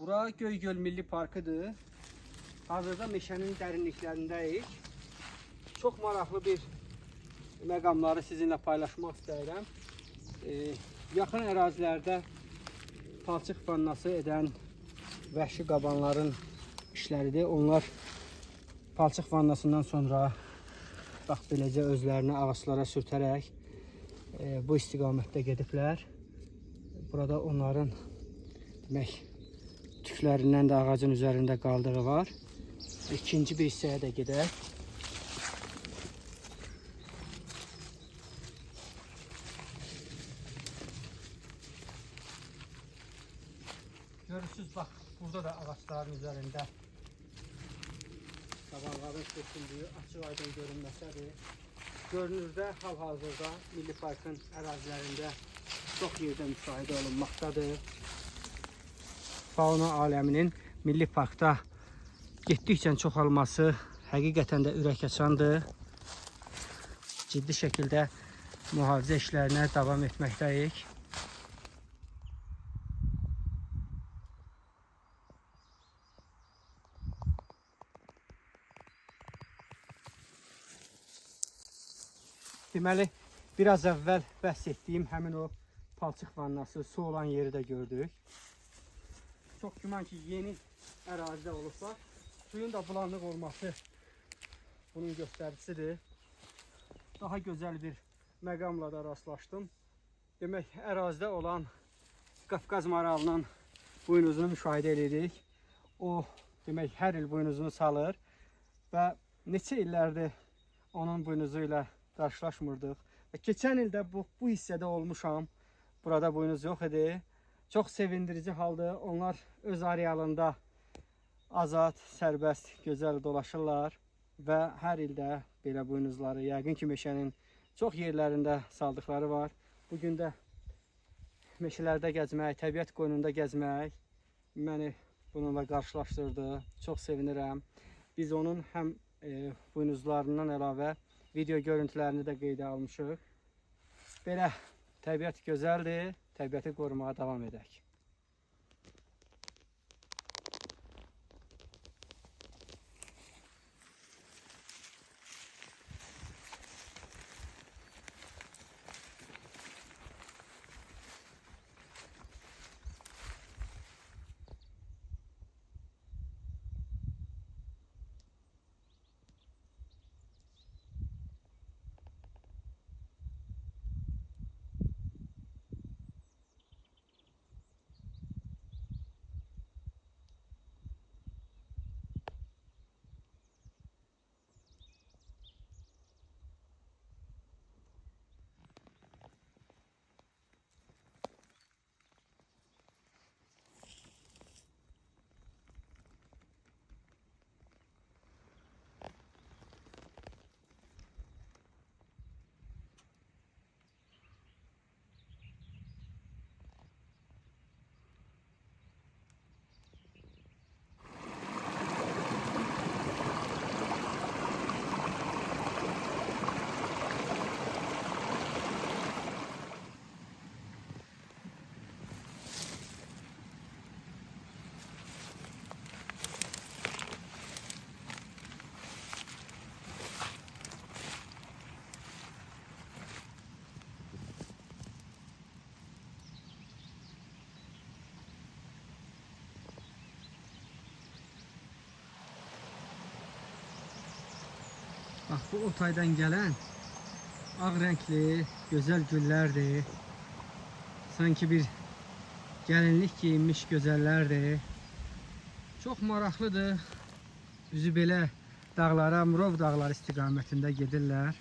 Bura Göygöl Milli Parkıdır. Hazırda meşənin dərinliklərindəyik. Çox maraqlı bir məqamları sizinlə paylaşmaq istəyirəm. Yaxın ərazilərdə palçıq vannası edən vəhşi qabanların işləridir. Onlar palçıq vannasından sonra bax beləcə özlərini ağaclara sürtərək bu istiqamətdə gediblər. Burada onların demək tüklərindən də ağacın üzərində qaldığı var. İkinci bir hissəyə də gedək. Görürsünüz bax burada da ağaçların üzərində qabanların sürtüldüyü açıq aydın görünməkdədir. Görünürdə hal-hazırda Milli Parkın ərazilərində çox yerdə müşahidə olunmaqdadır. Fauna aləminin Milli Parkda getdikcə çoxalması həqiqətən də ürək açandır. Ciddi şəkildə mühafizə işlərinə davam etməkdəyik. Deməli, biraz əvvəl bəhs etdiyim həmin o palçıq vannası, su olan yeri də gördük. Çox güman ki, yeni ərazidə olubsa, suyun da bulanıq olması bunun göstəricisidir. Daha gözəl bir məqamla da rastlaşdım. Demək, ərazidə olan Qafqaz maralının buynuzunu müşahidə edirik. O, demək, hər il buynuzunu salır və neçə illərdir onun buynuzu ilə qarşılaşmırdıq. Və keçən ildə bu hissədə olmuşam. Burada buynuz yox idi. Çox sevindirici haldır. Onlar öz arealında azad, sərbəst, gözəl dolaşırlar və hər ildə belə buynuzları yəqin ki, meşənin çox yerlərində saldıqları var. Bugün də meşələrdə gəzmək, təbiət qoynunda gəzmək məni bununla qarşılaşdırdı. Çox sevinirəm. Biz onun həm buynuzlarından əlavə video görüntülərini də qeydə almışıq. Belə təbiət gözəldir. Təbiəti qorumağa davam edək. Bax, bu otaydan gələn ağ rəngli, gözəl güllərdir. Sanki bir gəlinlik giyinmiş gözəllərdir. Çox maraqlıdır. Üzü belə dağlara, Murov dağları istiqamətində gedirlər.